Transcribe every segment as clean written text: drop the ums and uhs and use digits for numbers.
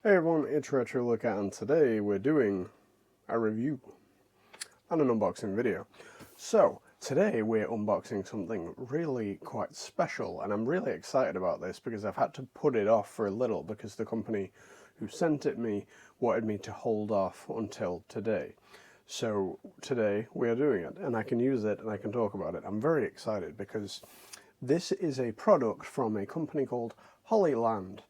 Hey everyone, it's Retro Look At, and today we're doing a review and an unboxing video. So, today we're unboxing something really quite special, and I'm really excited about this because I've had to put it off for a little because the company who sent it me wanted me to hold off until today. So, today we are doing it, and I can use it and I can talk about it. I'm very excited because this is a product from a company called Hollyland.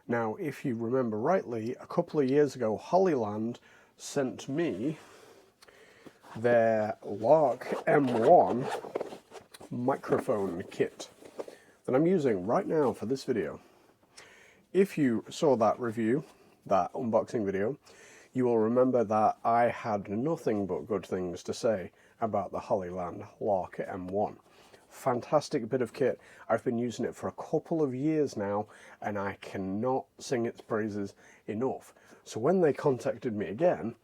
Now, if you remember rightly, a couple of years ago, Hollyland sent me their Lark M1 microphone kit that I'm using right now for this video. If you saw that review, that unboxing video, you will remember that I had nothing but good things to say about the Hollyland Lark M1. Fantastic bit of kit. I've been using it for a couple of years now, and I cannot sing its praises enough. So when they contacted me again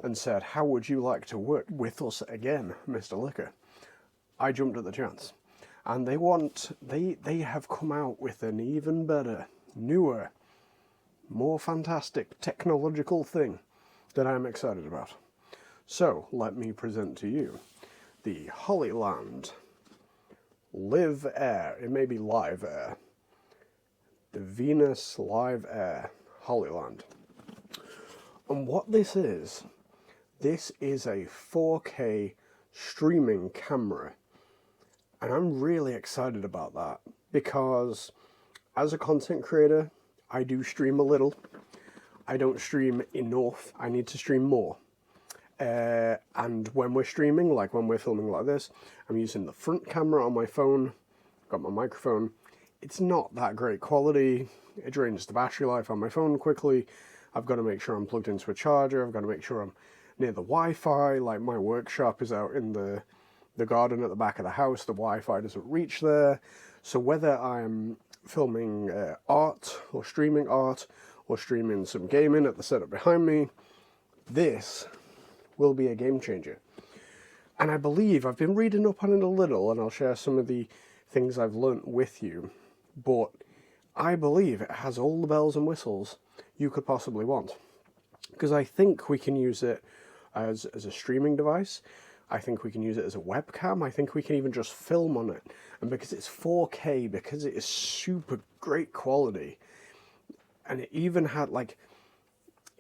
and said, how would you like to work with us again, Mr. Licker? I jumped at the chance. And they have come out with an even better, newer, more fantastic technological thing that I'm excited about. So let me present to you the Hollyland Liv Air, it may be Live Air, the Venus Liv Air Hollyland. And what this is a 4K streaming camera, and I'm really excited about that because as a content creator, I do stream a little. I don't stream enough. I need to stream more. And when we're streaming, like when we're filming like this, I'm using the front camera on my phone, got my microphone. It's not that great quality. It drains the battery life on my phone quickly. I've got to make sure I'm plugged into a charger. I've got to make sure I'm near the Wi-Fi. Like my workshop is out in the garden at the back of the house. The Wi-Fi doesn't reach there. So whether I'm filming art or streaming some gaming at the setup behind me, this will be a game changer. And I believe, I've been reading up on it a little, and I'll share some of the things I've learnt with you, but I believe it has all the bells and whistles you could possibly want. Because I think we can use it as a streaming device. I think we can use it as a webcam. I think we can even just film on it. And because it's 4K, because it is super great quality, and it even had like,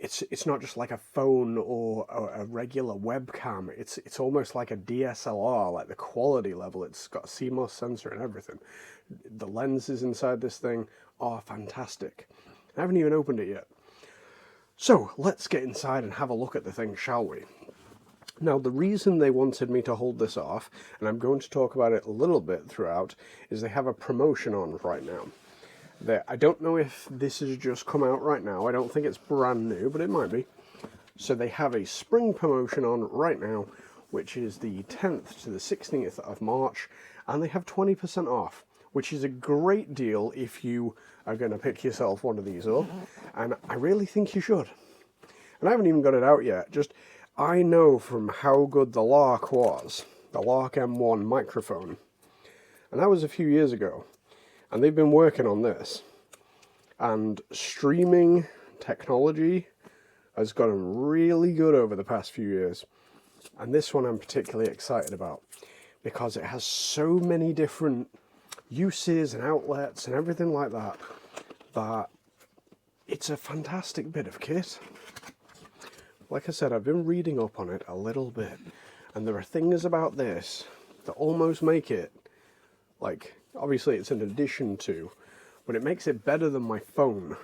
it's not just like a phone or a regular webcam. It's almost like a DSLR, like the quality level. It's got a CMOS sensor and everything. The lenses inside this thing are fantastic. I haven't even opened it yet. So let's get inside and have a look at the thing, shall we? Now, the reason they wanted me to hold this off, and I'm going to talk about it a little bit throughout, is they have a promotion on right now. I don't know if this has just come out right now. I don't think it's brand new, but it might be. So they have a spring promotion on right now, which is the 10th to the 16th of March, and they have 20% off, which is a great deal if you are going to pick yourself one of these up, and I really think you should. And I haven't even got it out yet. Just, I know from how good the Lark was, the Lark M1 microphone, and that was a few years ago. And they've been working on this, and streaming technology has gotten really good over the past few years, and this one I'm particularly excited about because it has so many different uses and outlets and everything like that, that it's a fantastic bit of kit. Like I said, I've been reading up on it a little bit, and there are things about this that almost make it like, obviously it's an addition to, but it makes it better than my phone.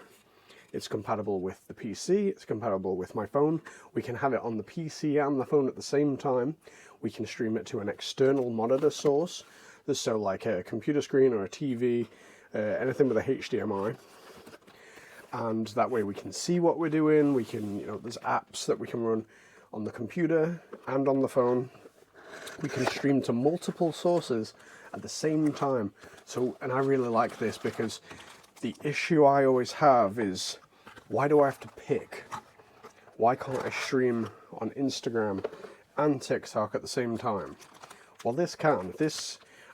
It's compatible with the PC, it's compatible with my phone. We can have it on the PC and the phone at the same time. We can stream it to an external monitor source, so like a computer screen or a TV, anything with a HDMI. And that way we can see what we're doing. We can, there's apps that we can run on the computer and on the phone. We can stream to multiple sources at the same time. So, and I really like this because the issue I always have is, why do I have to pick? Why can't I stream on Instagram and TikTok at the same time? Well, this can.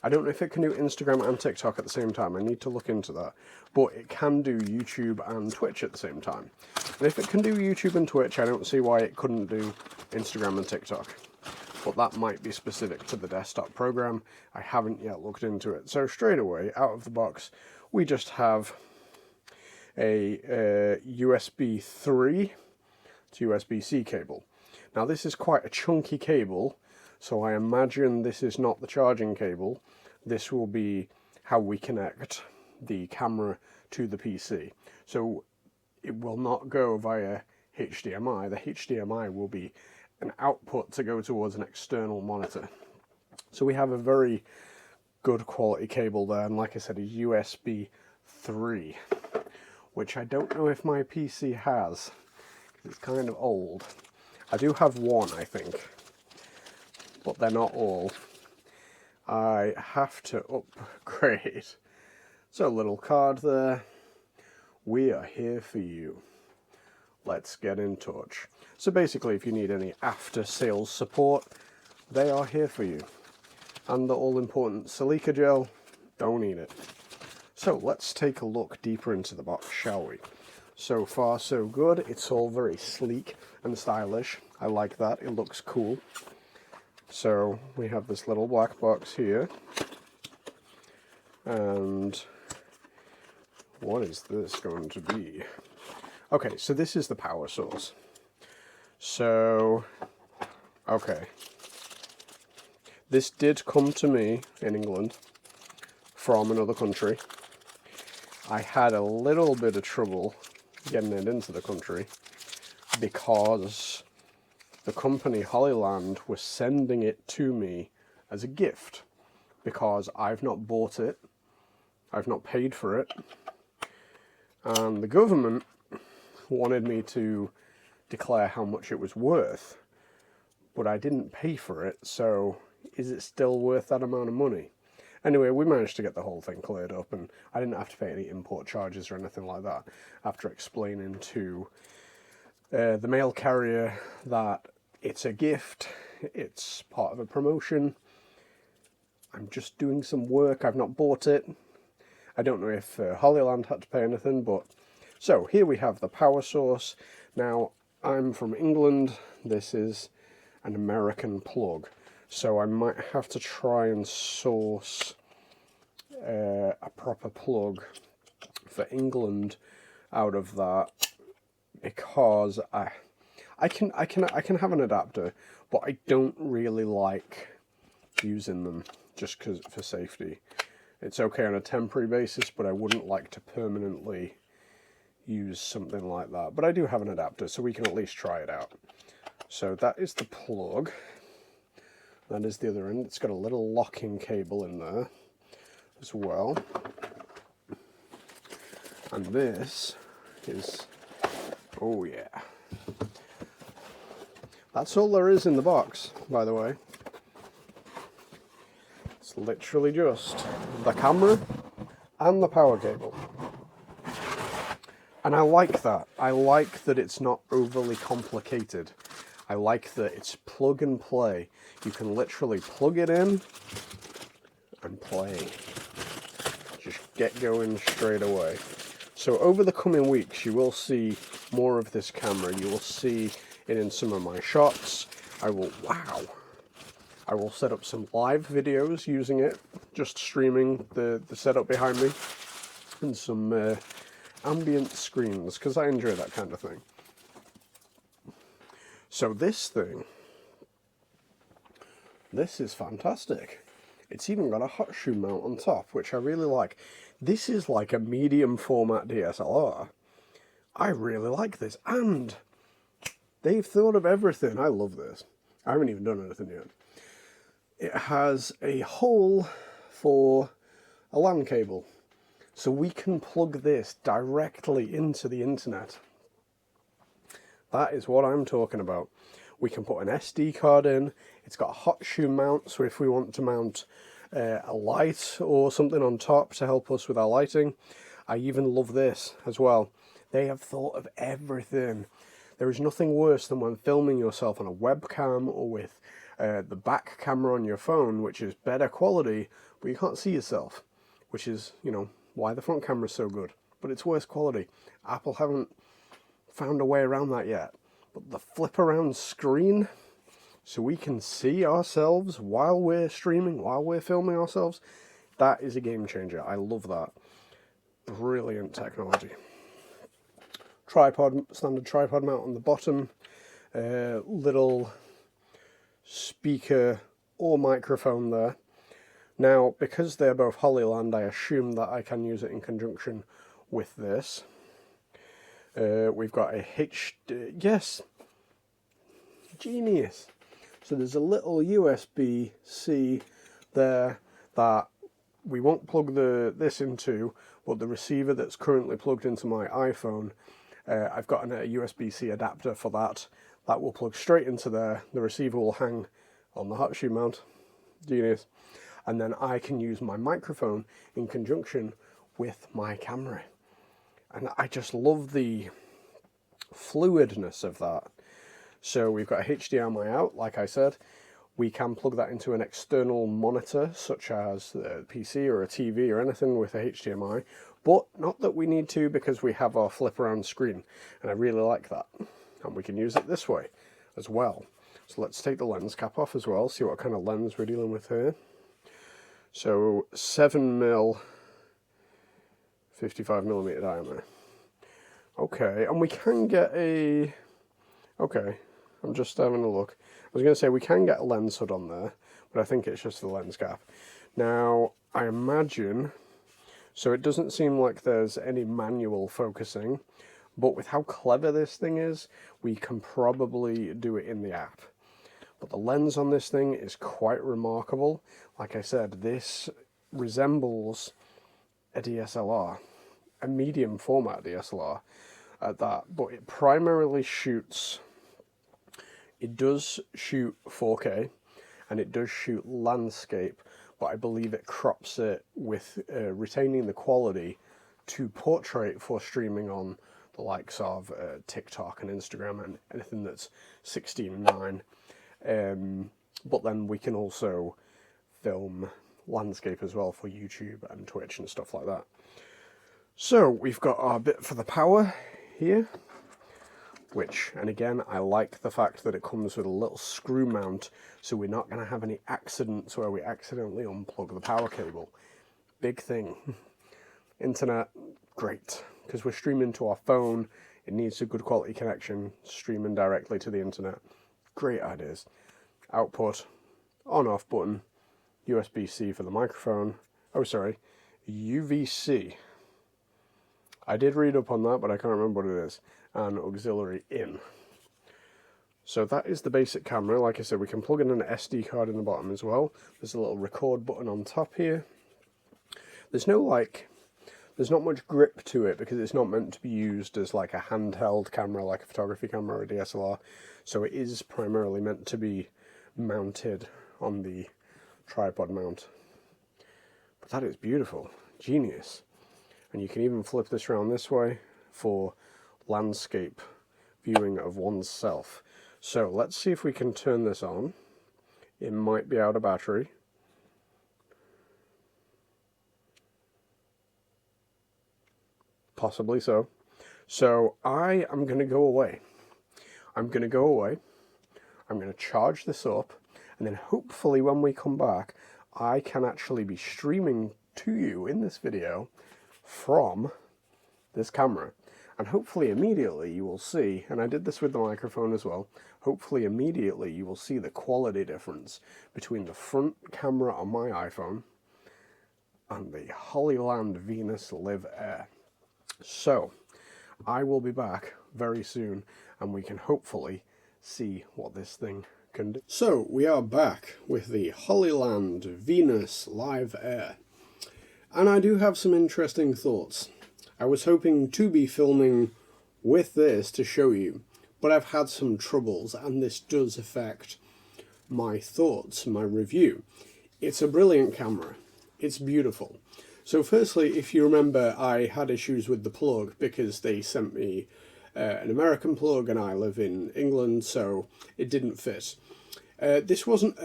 I don't know if it can do Instagram and TikTok at the same time. I need to look into that. But it can do YouTube and Twitch at the same time. And if it can do YouTube and Twitch, I don't see why it couldn't do Instagram and TikTok. But that might be specific to the desktop program. I haven't yet looked into it. So straight away, out of the box, we just have a USB 3 to USB-C cable. Now this is quite a chunky cable, so I imagine this is not the charging cable. This will be how we connect the camera to the PC. So it will not go via HDMI. The HDMI will be an output to go towards an external monitor. So we have a very good quality cable there, and like I said, a USB 3, which I don't know if my PC has, because it's kind of old. I do have one, I think, but they're not all. I have to upgrade. So a little card there. We are here for you. Let's get in touch. So basically, if you need any after sales support, they are here for you. And the all important silica gel, don't need it. So let's take a look deeper into the box, shall we? So far so good. It's all very sleek and stylish. I like that. It looks cool. So we have this little black box here. And what is this going to be? Okay, so this is the power source. So, okay. This did come to me in England from another country. I had a little bit of trouble getting it into the country because the company Hollyland was sending it to me as a gift because I've not bought it, I've not paid for it, and the government wanted me to declare how much it was worth, but I didn't pay for it, so is it still worth that amount of money? Anyway, we managed to get the whole thing cleared up, and I didn't have to pay any import charges or anything like that after explaining to the mail carrier that it's a gift, it's part of a promotion, I'm just doing some work, I've not bought it. I don't know if Hollyland had to pay anything, but... So, here we have the power source. Now, I'm from England, this is an American plug. So I might have to try and source a proper plug for England out of that, because I can have an adapter, but I don't really like using them just because for safety. It's okay on a temporary basis, but I wouldn't like to permanently use something like that. But I do have an adapter, so we can at least try it out. So that is the plug. That is the other end. It's got a little locking cable in there as well. And this is, oh yeah. That's all there is in the box, by the way. It's literally just the camera and the power cable. And I like that. I like that it's not overly complicated. I like that it's plug and play. You can literally plug it in and play. Just get going straight away. So over the coming weeks, you will see more of this camera. You will see it in some of my shots. I will set up some live videos using it, just streaming the setup behind me, and some ambient screens, because I enjoy that kind of thing. So this thing, this is fantastic. It's even got a hot shoe mount on top, which I really like. This is like a medium format DSLR. I really like this, and they've thought of everything. I love this. I haven't even done anything yet. It has a hole for a LAN cable, so we can plug this directly into the internet. That is what I'm talking about. We can put an SD card in. It's got a hot shoe mount, so if we want to mount a light or something on top to help us with our lighting. I even love this as well. They have thought of everything. There is nothing worse than when filming yourself on a webcam or with the back camera on your phone, which is better quality, but you can't see yourself, which is, you know, why the front camera is so good. But it's worse quality. Apple haven't found a way around that yet. But the flip around screen, so we can see ourselves while we're streaming, while we're filming ourselves, that is a game changer. I love that. Brilliant technology. Tripod, standard tripod mount on the bottom. Little speaker or microphone there. Now, because they're both Hollyland, I assume that I can use it in conjunction with this. We've got a HD, yes, genius. So there's a little USB-C there that we won't plug this into, but the receiver that's currently plugged into my iPhone, I've got a USB-C adapter for that. That will plug straight into there. The receiver will hang on the hot shoe mount. Genius. And then I can use my microphone in conjunction with my camera. And I just love the fluidness of that. So we've got a HDMI out, like I said. We can plug that into an external monitor, such as a PC or a TV or anything with a HDMI. But not that we need to, because we have our flip around screen. And I really like that. And we can use it this way as well. So let's take the lens cap off as well, see what kind of lens we're dealing with here. So 7mm, 55mm diameter. Okay, and we can get a... Okay, I'm just having a look. I was going to say we can get a lens hood on there, but I think it's just the lens cap. Now, I imagine... So it doesn't seem like there's any manual focusing, but with how clever this thing is, we can probably do it in the app. But the lens on this thing is quite remarkable. Like I said, this resembles a DSLR, a medium format DSLR at that, but it primarily shoots, it does shoot 4K, and it does shoot landscape, but I believe it crops it with retaining the quality to portrait for streaming on the likes of TikTok and Instagram and anything that's 16:9. But then we can also film landscape as well for YouTube and Twitch and stuff like that. So we've got our bit for the power here, which, and again, I like the fact that it comes with a little screw mount, so we're not going to have any accidents where we accidentally unplug the power cable. Big thing. Internet, great, because we're streaming to our phone. It needs a good quality connection, streaming directly to the internet. Great ideas. Output, on-off button, USB-C for the microphone. Oh, sorry, UVC. I did read up on that, but I can't remember what it is. And auxiliary in. So that is the basic camera. Like I said, we can plug in an SD card in the bottom as well. There's a little record button on top here. There's not much grip to it because it's not meant to be used as like a handheld camera, like a photography camera or a DSLR. So it is primarily meant to be mounted on the tripod mount. But that is beautiful. Genius. And you can even flip this around this way for landscape viewing of oneself. So let's see if we can turn this on. It might be out of battery. Possibly so. So I am going to go away. I'm going to charge this up, and then hopefully when we come back, I can actually be streaming to you in this video from this camera. And hopefully immediately you will see, and I did this with the microphone as well, hopefully immediately you will see the quality difference between the front camera on my iPhone and the Hollyland Venus Liv Air. So, I will be back very soon, and we can hopefully see what this thing can do. So, we are back with the Hollyland Venus Liv Air. And I do have some interesting thoughts. I was hoping to be filming with this to show you, but I've had some troubles, and this does affect my thoughts, my review. It's a brilliant camera. It's beautiful. So firstly, if you remember, I had issues with the plug because they sent me an American plug and I live in England, so it didn't fit. This wasn't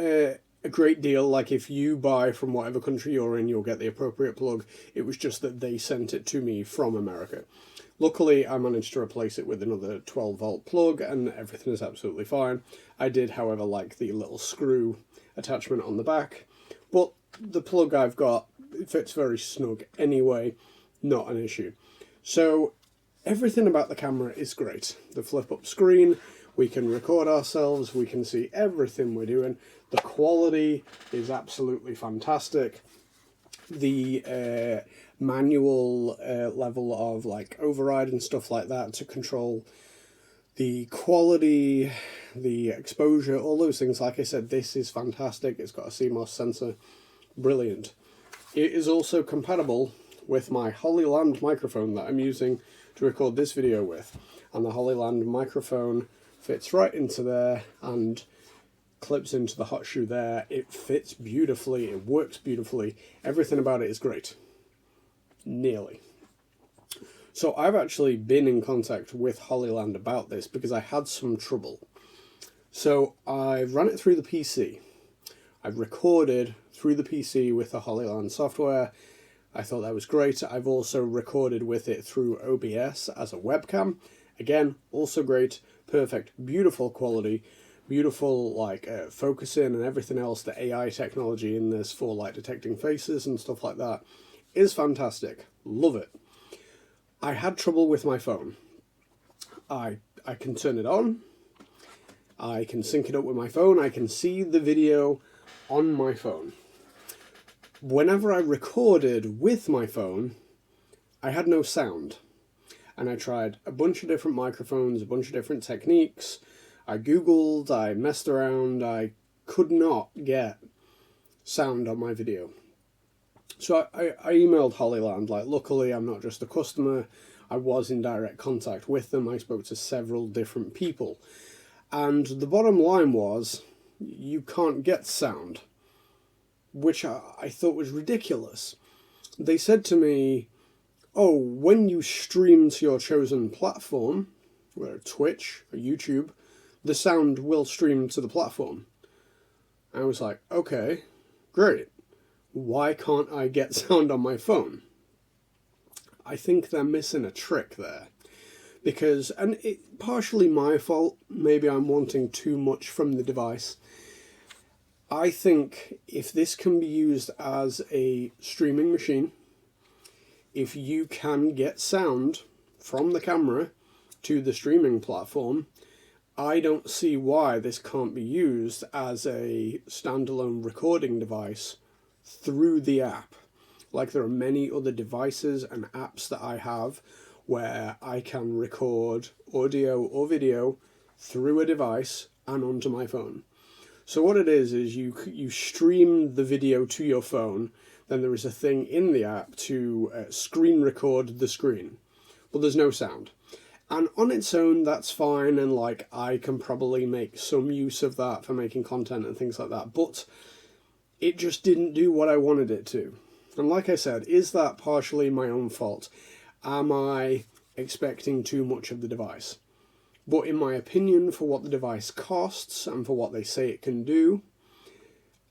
a great deal. Like if you buy from whatever country you're in, you'll get the appropriate plug. It was just that they sent it to me from America. Luckily, I managed to replace it with another 12-volt plug, and everything is absolutely fine. I did, however, like the little screw attachment on the back, but the plug I've got, it fits very snug anyway, not an issue. So everything about the camera is great. The flip-up screen, we can record ourselves, we can see everything we're doing. The quality is absolutely fantastic. The manual level of like override and stuff like that to control the quality, the exposure, all those things. Like I said, this is fantastic. It's got a CMOS sensor. Brilliant. It is also compatible with my Hollyland microphone that I'm using to record this video with. And the Hollyland microphone fits right into there and clips into the hot shoe there. It fits beautifully. It works beautifully. Everything about it is great. Nearly. So I've actually been in contact with Hollyland about this because I had some trouble. So I've run it through the PC. I've recorded through the PC with the Hollyland software. I thought that was great. I've also recorded with it through OBS as a webcam. Again, also great, perfect, beautiful quality, beautiful like focusing and everything else. The AI technology in this for like detecting faces and stuff like that is fantastic. Love it. I had trouble with my phone. I can turn it on. I can sync it up with my phone. I can see the video on my phone. Whenever I recorded with my phone, I had no sound. And I tried a bunch of different microphones, a bunch of different techniques. I Googled, I messed around, I could not get sound on my video. So I emailed Hollyland. Like, luckily I'm not just a customer, I was in direct contact with them. I spoke to several different people. And the bottom line was, you can't get sound, which I thought was ridiculous. They said to me, oh, when you stream to your chosen platform, whether Twitch or YouTube, the sound will stream to the platform. I was like, okay, great. Why can't I get sound on my phone? I think they're missing a trick there. Because, and it's partially my fault, maybe I'm wanting too much from the device. I think if this can be used as a streaming machine, if you can get sound from the camera to the streaming platform, I don't see why this can't be used as a standalone recording device through the app. Like there are many other devices and apps that I have where I can record audio or video through a device and onto my phone. So what it is you stream the video to your phone, then there is a thing in the app to screen record the screen, but there's no sound. And on its own, that's fine, and like I can probably make some use of that for making content and things like that, but it just didn't do what I wanted it to. And like I said, is that partially my own fault? Am I expecting too much of the device? But in my opinion, for what the device costs and for what they say it can do,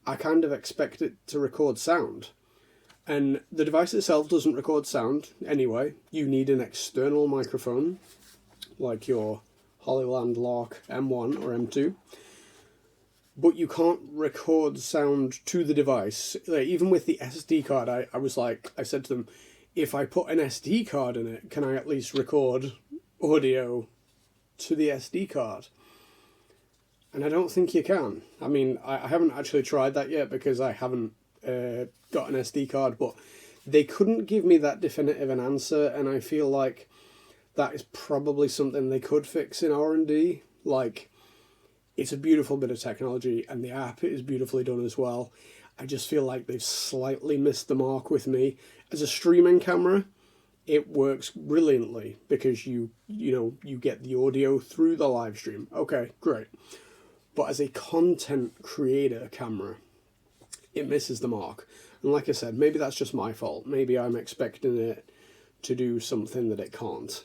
I kind of expect it to record sound. And the device itself doesn't record sound anyway. You need an external microphone, like your Hollyland Lark M1 or M2. But you can't record sound to the device. Like, even with the SD card, I said to them, if I put an SD card in it, can I at least record audio to the SD card? And I don't think you can. I mean, I haven't actually tried that yet because I haven't got an SD card, but they couldn't give me that definitive an answer, and I feel like that is probably something they could fix in R&D. Like, it's a beautiful bit of technology, and the app is beautifully done as well. I just feel like they've slightly missed the mark with me. As a streaming camera, it works brilliantly because you get the audio through the live stream. Okay, great. But as a content creator camera, it misses the mark. And like I said, maybe that's just my fault. Maybe I'm expecting it to do something that it can't.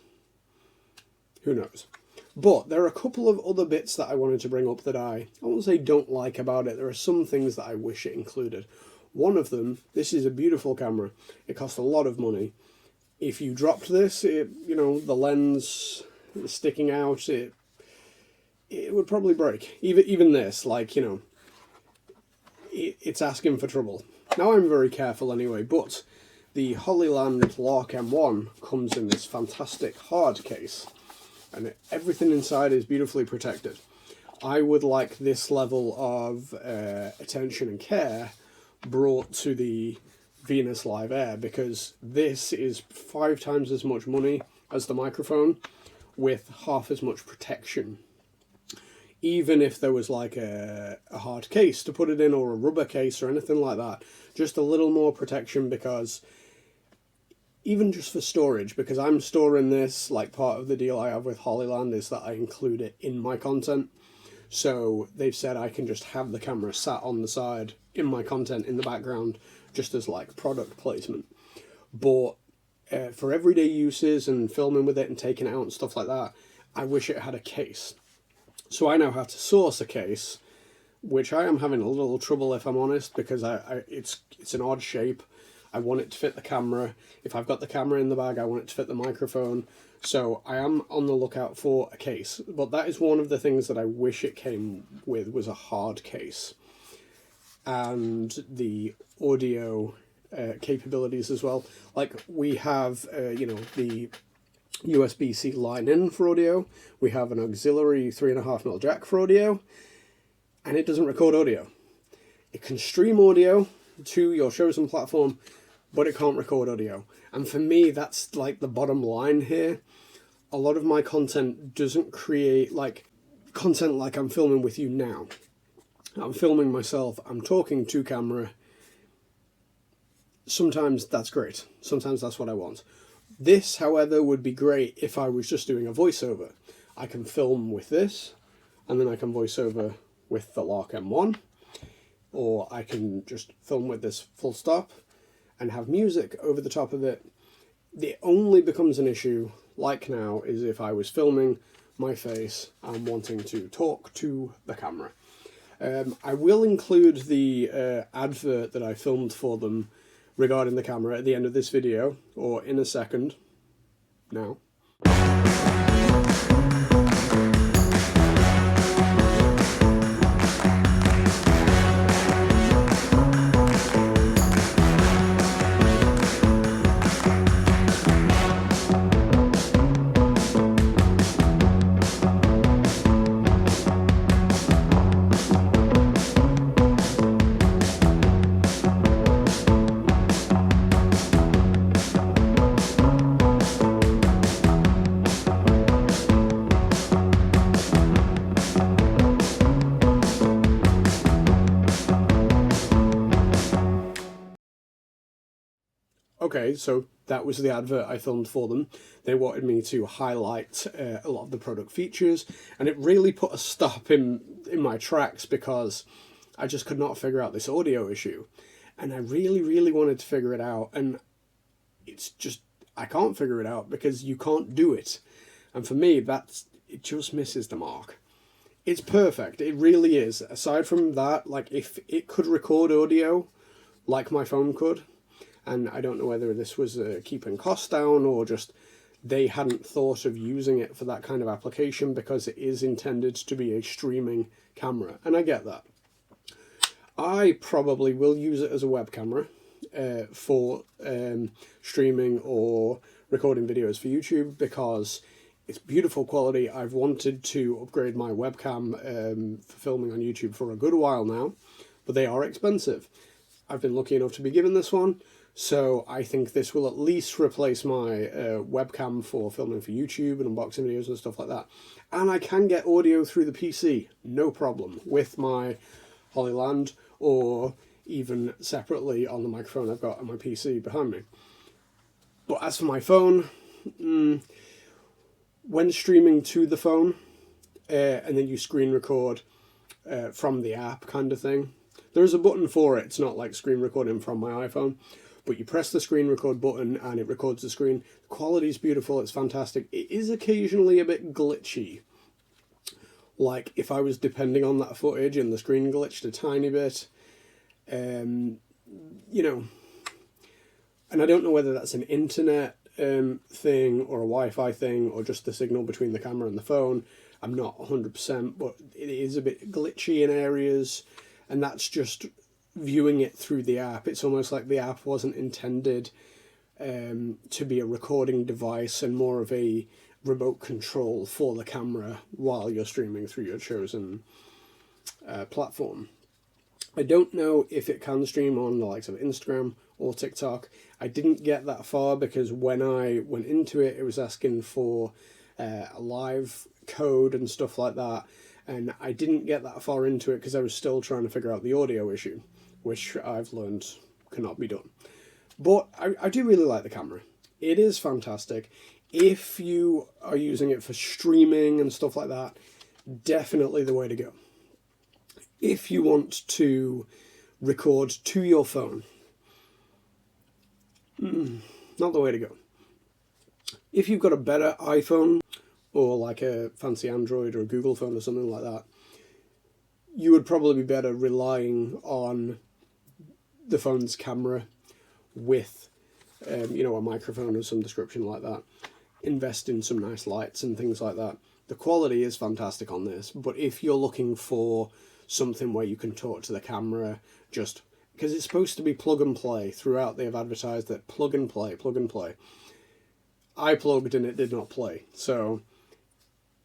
Who knows? But there are a couple of other bits that I wanted to bring up that I won't say don't like about it. There are some things that I wish it included. One of them, this is a beautiful camera. It cost a lot of money. If you dropped this, the lens sticking out, it would probably break. Even this, like, it's asking for trouble. Now I'm very careful anyway, but the Hollyland M1 comes in this fantastic hard case, and everything inside is beautifully protected. I would like this level of attention and care brought to the Venus Liv Air, because this is 5 times as much money as the microphone with half as much protection. Even if there was like a hard case to put it in, or a rubber case or anything like that, just a little more protection, because even just for storage, because I'm storing this, like part of the deal I have with Hollyland is that I include it in my content. So they've said I can just have the camera sat on the side in my content in the background, just as like product placement. But for everyday uses and filming with it and taking it out and stuff like that, I wish it had a case. So I now have to source a case, which I am having a little trouble, if I'm honest, because it's an odd shape. I want it to fit the camera. If I've got the camera in the bag, I want it to fit the microphone. So I am on the lookout for a case. But that is one of the things that I wish it came with, was a hard case. And the audio capabilities as well. Like, we have, the USB-C line in for audio. We have an auxiliary 3.5mm jack for audio. And it doesn't record audio. It can stream audio to your chosen platform, but it can't record audio. And for me, that's like the bottom line here. A lot of my content doesn't create like content like I'm filming with you now. I'm filming myself, I'm talking to camera. Sometimes that's great. Sometimes that's what I want. This, however, would be great if I was just doing a voiceover. I can film with this, and then I can voice over with the M1, or I can just film with this full stop and have music over the top of it. It only becomes an issue, like now, is if I was filming my face and wanting to talk to the camera. I will include the advert that I filmed for them regarding the camera at the end of this video, or in a second, now. Okay, so that was the advert I filmed for them. They wanted me to highlight a lot of the product features, and it really put a stop in my tracks, because I just could not figure out this audio issue. And I really, really wanted to figure it out, and it's just, I can't figure it out because you can't do it. And for me, it just misses the mark. It's perfect, it really is. Aside from that, like, if it could record audio like my phone could, and I don't know whether this was keeping costs down, or just they hadn't thought of using it for that kind of application, because it is intended to be a streaming camera, and I get that. I probably will use it as a web camera for streaming or recording videos for YouTube, because it's beautiful quality. I've wanted to upgrade my webcam for filming on YouTube for a good while now, but they are expensive. I've been lucky enough to be given this one, so I think this will at least replace my webcam for filming for YouTube and unboxing videos and stuff like that. And I can get audio through the PC, no problem, with my Hollyland, or even separately on the microphone I've got on my PC behind me. But as for my phone, when streaming to the phone, and then you screen record from the app kind of thing, there's a button for it. It's not like screen recording from my iPhone, but you press the screen record button and it records the screen. The quality is beautiful, it's fantastic. It is occasionally a bit glitchy, like if I was depending on that footage and the screen glitched a tiny bit, you know, and I don't know whether that's an internet thing or a Wi-Fi thing or just the signal between the camera and the phone. I'm not 100%, but it is a bit glitchy in areas, and that's just viewing it through the app. It's almost like the app wasn't intended to be a recording device and more of a remote control for the camera while you're streaming through your chosen platform. I don't know if it can stream on the likes of Instagram or TikTok. I didn't get that far because when I went into it, it was asking for a live code and stuff like that, and I didn't get that far into it because I was still trying to figure out the audio issue, which I've learned cannot be done. But I do really like the camera. It is fantastic. If you are using it for streaming and stuff like that, definitely the way to go. If you want to record to your phone, not the way to go. If you've got a better iPhone or like a fancy Android or a Google phone or something like that, you would probably be better relying on the phone's camera with, you know, a microphone of some description like that. Invest in some nice lights and things like that. The quality is fantastic on this, but if you're looking for something where you can talk to the camera, just because it's supposed to be plug and play throughout, they have advertised that plug and play. I plugged and it did not play, so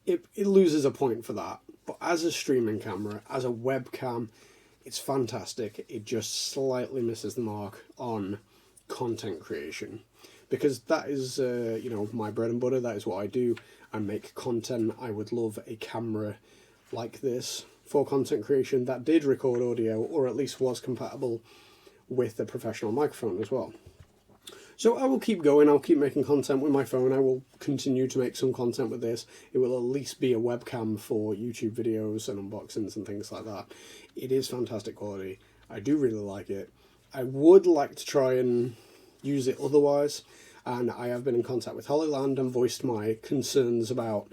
it loses a point for that. But as a streaming camera, as a webcam, it's fantastic. It just slightly misses the mark on content creation, because that is, you know, my bread and butter. That is what I do. I make content. I would love a camera like this for content creation that did record audio, or at least was compatible with a professional microphone as well. So I will keep going. I'll keep making content with my phone. I will continue to make some content with this. It will at least be a webcam for YouTube videos and unboxings and things like that. It is fantastic quality. I do really like it. I would like to try and use it otherwise, and I have been in contact with Hollyland and voiced my concerns about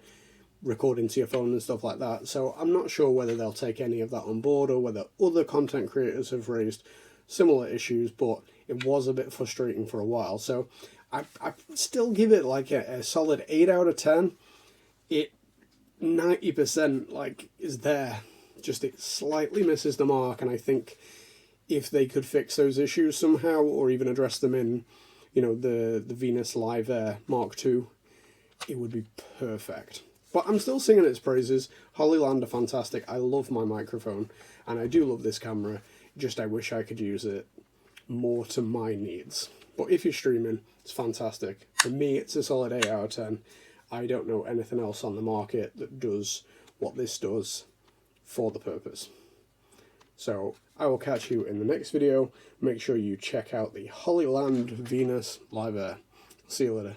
recording to your phone and stuff like that. So I'm not sure whether they'll take any of that on board or whether other content creators have raised similar issues, but it was a bit frustrating for a while. So I still give it like a solid 8 out of 10. It 90% like is there, just it slightly misses the mark, and I think if they could fix those issues somehow, or even address them in, you know, the Venus Liv Air Mark II, it would be perfect. But I'm still singing its praises. Hollyland are fantastic. I love my microphone, and I do love this camera. Just I wish I could use it more to my needs. But if you're streaming, it's fantastic. For me, it's a solid 8 out of 10. I don't know anything else on the market that does what this does for the purpose. So I will catch you in the next video. Make sure you check out the Hollyland Venus Liv Air. See you later.